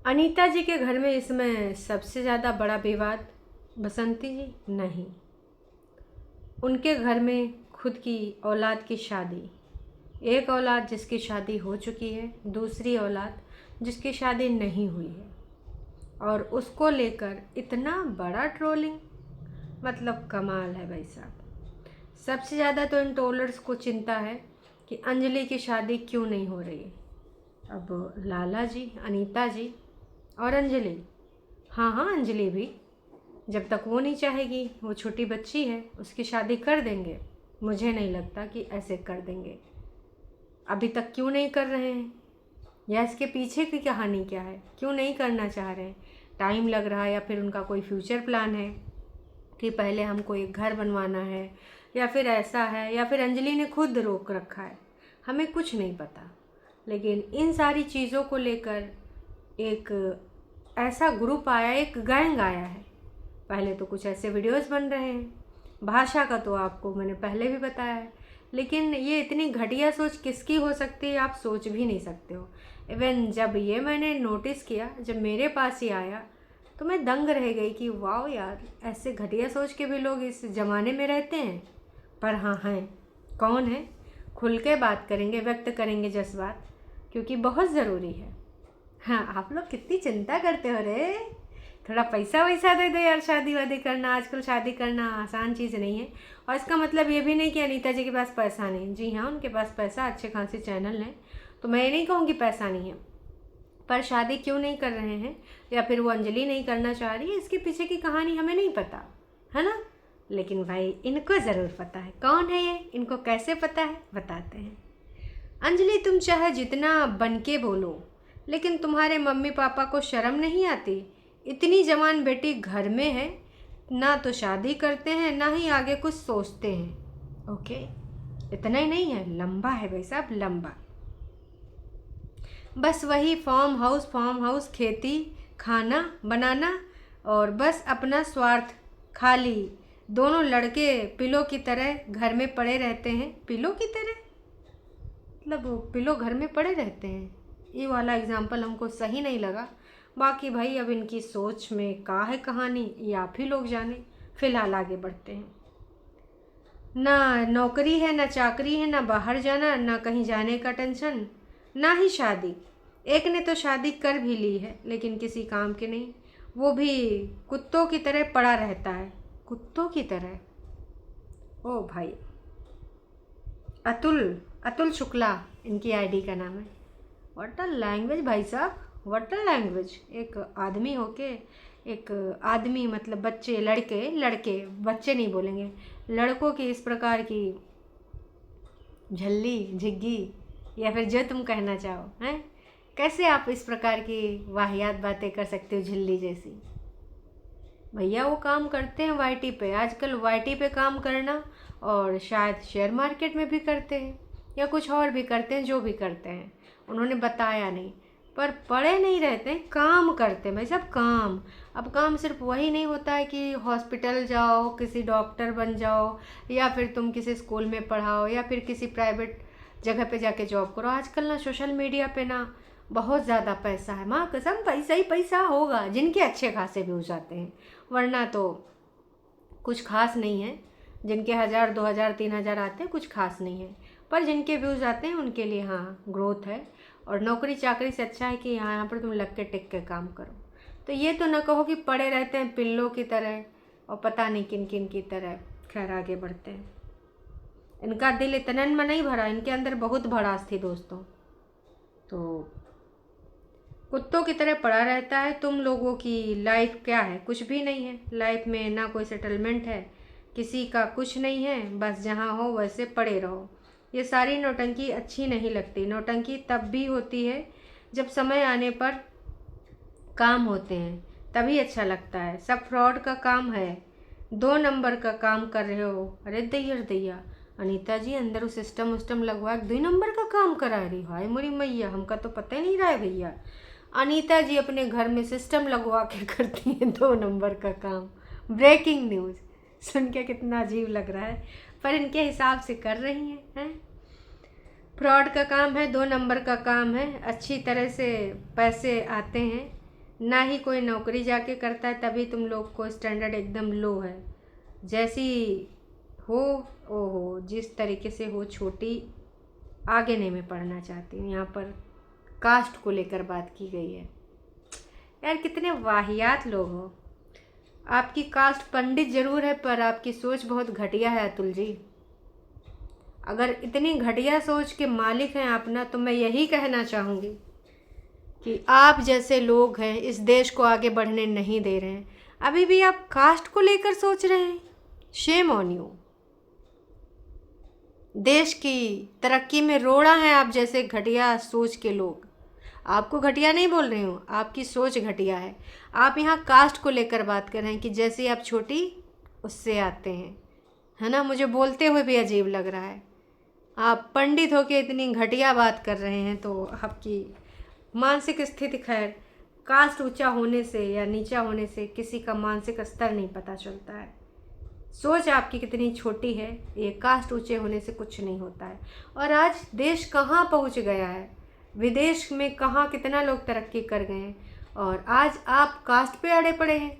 अनीता जी के घर में इसमें सबसे ज़्यादा बड़ा विवाद बसंती जी नहीं, उनके घर में खुद की औलाद की शादी, एक औलाद जिसकी शादी हो चुकी है, दूसरी औलाद जिसकी शादी नहीं हुई है, और उसको लेकर इतना बड़ा ट्रोलिंग, मतलब कमाल है भाई साहब। सबसे ज़्यादा तो इन ट्रोलर्स को चिंता है कि अंजलि की शादी क्यों नहीं हो रही है। अब लाला जी, अनीता जी और अंजलि, हाँ हाँ अंजलि भी, जब तक वो नहीं चाहेगी, वो छोटी बच्ची है, उसकी शादी कर देंगे। मुझे नहीं लगता कि ऐसे कर देंगे। अभी तक क्यों नहीं कर रहे हैं, या इसके पीछे की कहानी क्या है, क्यों नहीं करना चाह रहे हैं? टाइम लग रहा है, या फिर उनका कोई फ्यूचर प्लान है कि पहले हमको एक घर बनवाना है, या फिर ऐसा है, या फिर अंजलि ने खुद रोक रखा है, हमें कुछ नहीं पता। लेकिन इन सारी चीज़ों को लेकर एक ऐसा ग्रुप आया, एक गैंग आया है। पहले तो कुछ ऐसे वीडियोस बन रहे हैं, भाषा का तो आपको मैंने पहले भी बताया है, लेकिन ये इतनी घटिया सोच किसकी हो सकती है आप सोच भी नहीं सकते हो। इवन जब ये मैंने नोटिस किया, जब मेरे पास ही आया, तो मैं दंग रह गई कि वाह यार, ऐसे घटिया सोच के भी लोग इस ज़माने में रहते हैं। पर हाँ हैं, कौन है? खुल के बात करेंगे, व्यक्त करेंगे जज्बात, क्योंकि बहुत ज़रूरी है। हाँ, आप लोग कितनी चिंता करते हो रे। थोड़ा पैसा वैसा दे दो यार, शादी वादी करना, आजकल शादी करना आसान चीज़ नहीं है। और इसका मतलब ये भी नहीं कि अनीता जी के पास पैसा नहीं, जी हाँ उनके पास पैसा, अच्छे खासे चैनल हैं, तो मैं ये नहीं कहूँगी पैसा नहीं है। पर शादी क्यों नहीं कर रहे हैं, या फिर वो अंजलि नहीं करना चाह रही है, इसके पीछे की कहानी हमें नहीं पता है ना। लेकिन भाई इनको ज़रूर पता है। कौन है ये, इनको कैसे पता है, बताते हैं। अंजलि, तुम चाहे जितना बन के बोलो, लेकिन तुम्हारे मम्मी पापा को शर्म नहीं आती? इतनी जवान बेटी घर में है, ना तो शादी करते हैं, ना ही आगे कुछ सोचते हैं। ओके, इतना ही नहीं है, लंबा है भाई साहब, लंबा। बस वही फार्म हाउस, खेती, खाना बनाना, और बस अपना स्वार्थ खाली। दोनों लड़के पिलो की तरह घर में पड़े रहते हैं। पिलो की तरह मतलब वो पिलो घर में पड़े रहते हैं, ये वाला एग्जाम्पल हमको सही नहीं लगा। बाकी भाई अब इनकी सोच में का है कहानी, ये आप ही लोग जाने। फिलहाल आगे बढ़ते हैं। ना नौकरी है, ना चाकरी है, ना बाहर जाना, ना कहीं जाने का टेंशन, ना ही शादी। एक ने तो शादी कर भी ली है, लेकिन किसी काम के नहीं, वो भी कुत्तों की तरह पड़ा रहता है, कुत्तों की तरह। ओ भाई, अतुल, अतुल शुक्ला इनकी आईडी का नाम है। व्हाट अ लैंग्वेज भाई साहब, व्हाट अ लैंग्वेज। एक आदमी होके, एक आदमी मतलब बच्चे, लड़के लड़के, बच्चे नहीं बोलेंगे, लड़कों की इस प्रकार की झल्ली झिग्गी, या फिर जो तुम कहना चाहो हैं, कैसे आप इस प्रकार की वाहियात बातें कर सकते हो, झिल्ली जैसी। भैया वो काम करते हैं वाईटी पे, आजकल वाईटी पे काम करना, और शायद शेयर मार्केट में भी करते हैं, या कुछ और भी करते हैं, जो भी करते हैं उन्होंने बताया नहीं। पर पड़े नहीं रहते, काम करते हैं भाई साहब, काम। अब काम सिर्फ वही नहीं होता है कि हॉस्पिटल जाओ, किसी डॉक्टर बन जाओ, या फिर तुम किसी स्कूल में पढ़ाओ, या फिर किसी प्राइवेट जगह पे जाके जॉब करो। आजकल ना सोशल मीडिया पे ना बहुत ज़्यादा पैसा है, माँ कसम पैसा ही पैसा होगा, जिनके अच्छे खासे व्यूज़ आते हैं, वरना तो कुछ खास नहीं है। जिनके 1000 2000 3000 आते हैं, कुछ खास नहीं है। पर जिनके व्यूज़ आते हैं उनके लिए हाँ ग्रोथ है। और नौकरी चाकरी से अच्छा है कि यहाँ पर तुम लग के टिक के काम करो। तो ये तो ना कहो कि पड़े रहते हैं पिल्लों की तरह, और पता नहीं किन किन की तरह। खैर आगे बढ़ते हैं। इनका दिल इतना में नहीं भरा, इनके अंदर बहुत भड़ास थी दोस्तों। तो कुत्तों की तरह पड़ा रहता है। तुम लोगों की लाइफ क्या है, कुछ भी नहीं है लाइफ में, ना कोई सेटलमेंट है, किसी का कुछ नहीं है, बस जहाँ हो वैसे पड़े रहो। ये सारी नौटंकी अच्छी नहीं लगती। नौटंकी तब भी होती है जब समय आने पर काम होते हैं, तभी अच्छा लगता है। सब फ्रॉड का काम है, 2 नंबर का काम कर रहे हो। अरे दैया दैया, अनीता जी अंदर उस सिस्टम उस्टम लगवा 2 नंबर का काम करा रही, हाय मोरी मैया, हमका तो पता ही नहीं रहा है भैया। अनीता जी अपने घर में सिस्टम लगवा के करती हैं 2 नंबर का काम। ब्रेकिंग न्यूज़ सुन के कितना अजीब लग रहा है, पर इनके हिसाब से कर रही हैं। फ्रॉड का काम है, 2 नंबर का काम है, अच्छी तरह से पैसे आते हैं, ना ही कोई नौकरी जाके करता है, तभी तुम लोग को स्टैंडर्ड एकदम लो है। जैसी हो ओहो, जिस तरीके से हो छोटी, आगे नहीं मैं पढ़ना चाहती हूँ। यहाँ पर कास्ट को लेकर बात की गई है। यार कितने वाहियात लोग हो। आपकी कास्ट पंडित जरूर है, पर आपकी सोच बहुत घटिया है अतुल जी। अगर इतनी घटिया सोच के मालिक हैं आप ना, तो मैं यही कहना चाहूँगी कि आप जैसे लोग हैं इस देश को आगे बढ़ने नहीं दे रहे हैं। अभी भी आप कास्ट को लेकर सोच रहे हैं। Shame on you. देश की तरक्की में रोड़ा है आप जैसे घटिया सोच के लोग। आपको घटिया नहीं बोल रही हूँ, आपकी सोच घटिया है। आप यहाँ कास्ट को लेकर बात कर रहे हैं कि जैसे आप छोटी उससे आते हैं, है ना। मुझे बोलते हुए भी अजीब लग रहा है। आप पंडित होके इतनी घटिया बात कर रहे हैं, तो आपकी मानसिक स्थिति, खैर कास्ट ऊंचा होने से या नीचा होने से किसी का मानसिक स्तर नहीं पता चलता है। सोच आपकी कितनी छोटी है, ये कास्ट ऊंचे होने से कुछ नहीं होता है। और आज देश कहाँ पहुँच गया है, विदेश में कहाँ कितना लोग तरक्की कर गए हैं, और आज आप कास्ट पे अड़े पड़े हैं।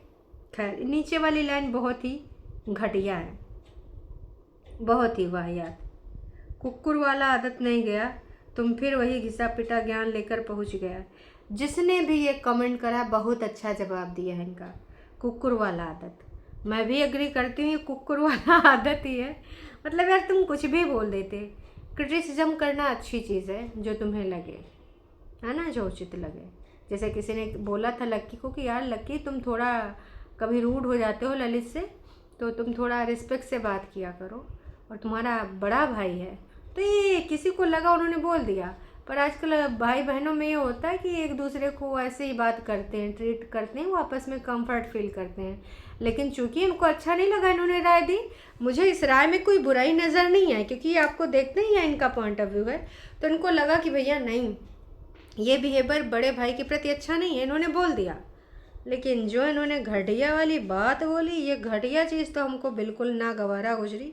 खैर नीचे वाली लाइन बहुत ही घटिया है, बहुत ही वाहियात। कुकुर वाला आदत नहीं गया, तुम फिर वही घिसा पिटा ज्ञान लेकर पहुंच गया। जिसने भी ये कमेंट करा बहुत अच्छा जवाब दिया है इनका। कुकुर वाला आदत, मैं भी एग्री करती हूँ, ये कुकुर वाला आदत ही है। मतलब यार तुम कुछ भी बोल देते। क्रिटिसिज्म करना अच्छी चीज़ है, जो तुम्हें लगे, है ना, जो उचित लगे। जैसे किसी ने बोला था लक्की को कि यार लक्की तुम थोड़ा कभी रूड हो जाते हो ललित से, तो तुम थोड़ा रिस्पेक्ट से बात किया करो, और तुम्हारा बड़ा भाई है। तो ये किसी को लगा उन्होंने बोल दिया, पर आजकल भाई बहनों में ये होता है कि एक दूसरे को ऐसे ही बात करते हैं, ट्रीट करते हैं, वो आपस में कंफर्ट फील करते हैं। लेकिन चूंकि इनको अच्छा नहीं लगा, इन्होंने राय दी। मुझे इस राय में कोई बुराई नज़र नहीं है, क्योंकि आपको देखते ही है इनका पॉइंट ऑफ व्यू है। तो इनको लगा कि भैया नहीं, ये बिहेवियर बड़े भाई के प्रति अच्छा नहीं है, इन्होंने बोल दिया। लेकिन जो इन्होंने घटिया वाली बात बोली, ये घटिया चीज़ तो हमको बिल्कुल ना गवारा गुजरी।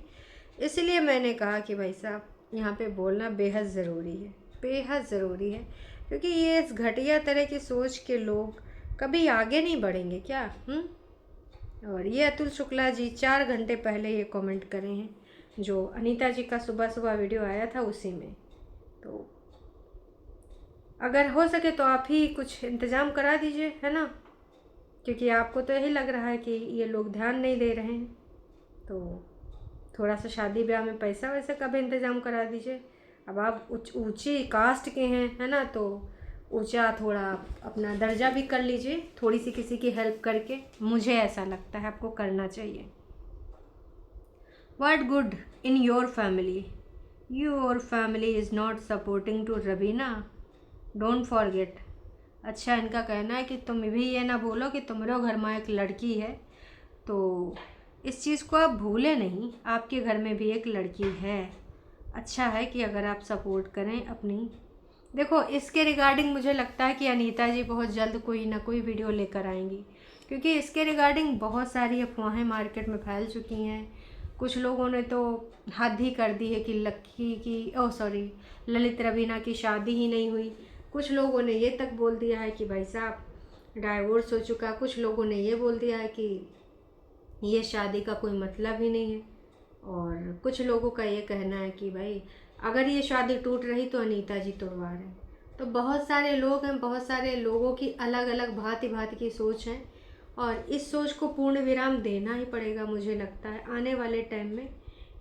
इसलिए मैंने कहा कि भाई साहब यहाँ पे बोलना बेहद ज़रूरी है, बेहद ज़रूरी है। क्योंकि ये इस घटिया तरह की सोच के लोग कभी आगे नहीं बढ़ेंगे क्या। और ये अतुल शुक्ला जी 4 घंटे पहले ये कमेंट करे हैं, जो अनीता जी का सुबह सुबह वीडियो आया था उसी में। तो अगर हो सके तो आप ही कुछ इंतज़ाम करा दीजिए, है ना, क्योंकि आपको तो यही लग रहा है कि ये लोग ध्यान नहीं दे रहे हैं। तो थोड़ा सा शादी ब्याह में पैसा वैसा का भी इंतज़ाम करा दीजिए। अब आप ऊंची कास्ट के हैं, है ना, तो ऊंचा थोड़ा अपना दर्जा भी कर लीजिए, थोड़ी सी किसी की हेल्प करके। मुझे ऐसा लगता है आपको करना चाहिए। What good in your family, your family is not supporting to Raveena, don't forget. अच्छा, इनका कहना है कि तुम भी ये ना बोलो कि तुम्हारे घर में एक लड़की है, तो इस चीज़ को आप भूले नहीं, आपके घर में भी एक लड़की है। अच्छा है कि अगर आप सपोर्ट करें अपनी। देखो इसके रिगार्डिंग मुझे लगता है कि अनीता जी बहुत जल्द कोई ना कोई वीडियो लेकर आएंगी, क्योंकि इसके रिगार्डिंग बहुत सारी अफवाहें मार्केट में फैल चुकी हैं। कुछ लोगों ने तो हद ही कर दी है कि ललित रवीना की शादी ही नहीं हुई। कुछ लोगों ने ये तक बोल दिया है कि भाई साहब डाइवोर्स हो चुका। कुछ लोगों ने ये बोल दिया है कि ये शादी का कोई मतलब ही नहीं है। और कुछ लोगों का ये कहना है कि भाई अगर ये शादी टूट रही तो अनीता जी तोड़वा रहे हैं। तो बहुत सारे लोग हैं, बहुत सारे लोगों की अलग अलग भांति भांति की सोच है, और इस सोच को पूर्ण विराम देना ही पड़ेगा। मुझे लगता है आने वाले टाइम में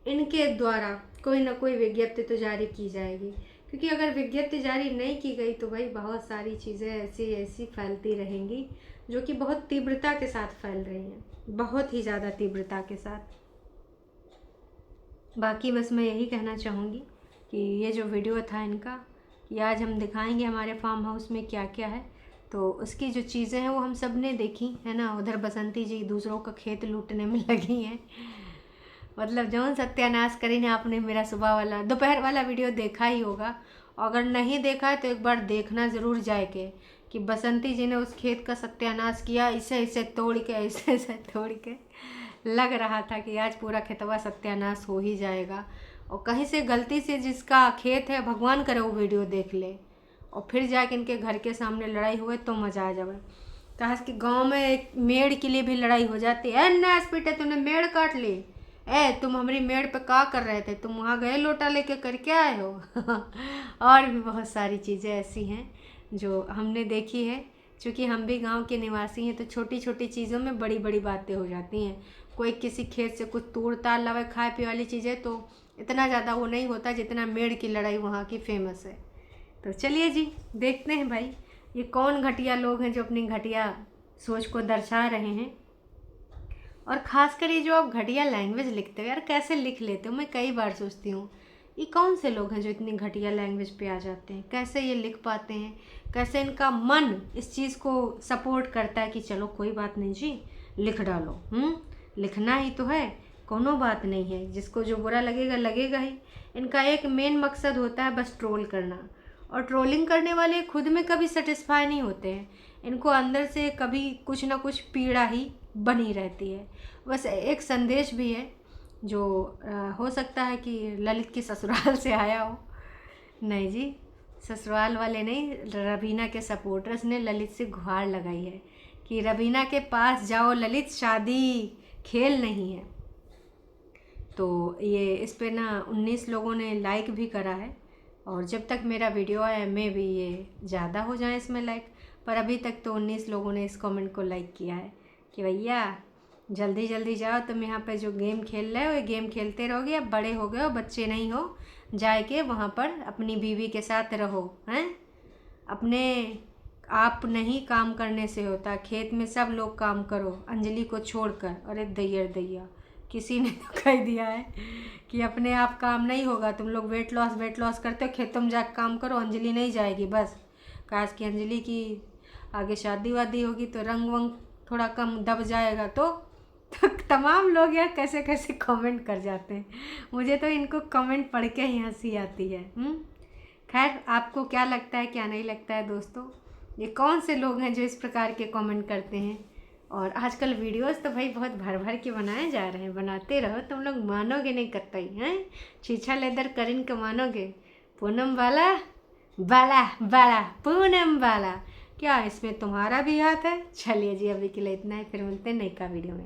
इनके द्वारा कोई ना कोई विज्ञप्ति तो जारी की जाएगी, क्योंकि अगर विज्ञप्ति जारी नहीं की गई तो भाई बहुत सारी चीज़ें ऐसी ऐसी फैलती रहेंगी, जो कि बहुत तीव्रता के साथ फैल रही हैं, बहुत ही ज़्यादा तीव्रता के साथ। बाकी बस मैं यही कहना चाहूँगी कि ये जो वीडियो था इनका, कि आज हम दिखाएंगे हमारे फार्म हाउस में क्या क्या है, तो उसकी जो चीज़ें हैं वो हम सब ने देखी, है ना। उधर बसंती जी दूसरों का खेत लूटने में लगी हैं। मतलब जौन सत्यानाश करी ने, आपने मेरा सुबह वाला दोपहर वाला वीडियो देखा ही होगा। अगर नहीं देखा है तो एक बार देखना ज़रूर जाए कि बसंती जी ने उस खेत का सत्यानाश किया, इसे इसे तोड़ के, ऐसे ऐसे तोड़ के। लग रहा था कि आज पूरा खेतवा सत्यानाश हो ही जाएगा। और कहीं से गलती से जिसका खेत है, भगवान करे वो वीडियो देख ले और फिर जाके इनके घर के सामने लड़ाई हुए तो मज़ा आ जाए। कहा कि गांव में एक मेड़ के लिए भी लड़ाई हो जाती है। नास बेटे तूने मेड़ काट ली, तुम हमारी मेड़ पे क्या कर रहे थे, तुम वहाँ गए लोटा लेके करके आए हो। और भी बहुत सारी चीज़ें ऐसी हैं जो हमने देखी है। क्योंकि हम भी गांव के निवासी हैं तो छोटी छोटी चीज़ों में बड़ी बड़ी बातें हो जाती हैं। कोई किसी खेत से कुछ तोड़ ताड़ लावे खाए पी वाली चीज़ें तो इतना ज़्यादा वो नहीं होता जितना मेड़ की लड़ाई वहाँ की फेमस है। तो चलिए जी देखते हैं भाई ये कौन घटिया लोग हैं जो अपनी घटिया सोच को दर्शा रहे हैं। और ख़ासकर ये जो आप घटिया लैंग्वेज लिखते हो यार, कैसे लिख लेते हो? मैं कई बार सोचती हूँ ये कौन से लोग हैं जो इतनी घटिया लैंग्वेज पे आ जाते हैं, कैसे ये लिख पाते हैं, कैसे इनका मन इस चीज़ को सपोर्ट करता है कि चलो कोई बात नहीं जी लिख डालो। लिखना ही तो है, कोनो बात नहीं है, जिसको जो बुरा लगेगा लगेगा ही। इनका एक मेन मकसद होता है बस ट्रोल करना, और ट्रोलिंग करने वाले खुद में कभी सेटिस्फाई नहीं होते हैं। इनको अंदर से कभी कुछ ना कुछ पीड़ा ही बनी रहती है। बस एक संदेश भी है जो हो सकता है कि ललित की ससुराल से आया हो। नहीं जी, ससुराल वाले नहीं, रवीना के सपोर्टर्स ने ललित से गुहार लगाई है कि रवीना के पास जाओ ललित, शादी खेल नहीं है। तो ये इस पे ना 19 लोगों ने लाइक भी करा है, और जब तक मेरा वीडियो आया मैं भी ये ज़्यादा हो जाए इसमें लाइक, पर अभी तक तो 19 लोगों ने इस कमेंट को लाइक किया है कि भैया जल्दी जल्दी जाओ, तुम यहाँ पे जो गेम खेल रहे हो ये गेम खेलते रहोगे, अब बड़े हो गए हो, बच्चे नहीं हो, जाए के वहाँ पर अपनी बीवी के साथ रहो। हैं अपने आप नहीं काम करने से होता, खेत में सब लोग काम करो अंजलि को छोड़कर। अरे दैया किसी ने तो कह दिया है कि अपने आप काम नहीं होगा, तुम लोग वेट लॉस करते हो, खेतों में जाकर काम करो, अंजलि नहीं जाएगी। बस काश कि अंजलि की आगे शादी वादी होगी तो रंग वंग थोड़ा कम दब जाएगा। तो तमाम लोग यार कैसे कैसे कमेंट कर जाते हैं, मुझे तो इनको कमेंट पढ़ के ही हंसी आती है। खैर आपको क्या लगता है क्या नहीं लगता है दोस्तों, ये कौन से लोग हैं जो इस प्रकार के कमेंट करते हैं? और आजकल वीडियोस तो भाई बहुत भर भर के बनाए जा रहे हैं, बनाते रहो, तुम लोग मानोगे नहीं कतई। हैं छीछा लेदर करीन के मानोगे, पूनम वाला बाला बाला पूनम वाला, क्या इसमें तुम्हारा भी हाथ है? चलिए जी अभी के लिए इतना ही, फिर मिलते हैं नई का वीडियो में।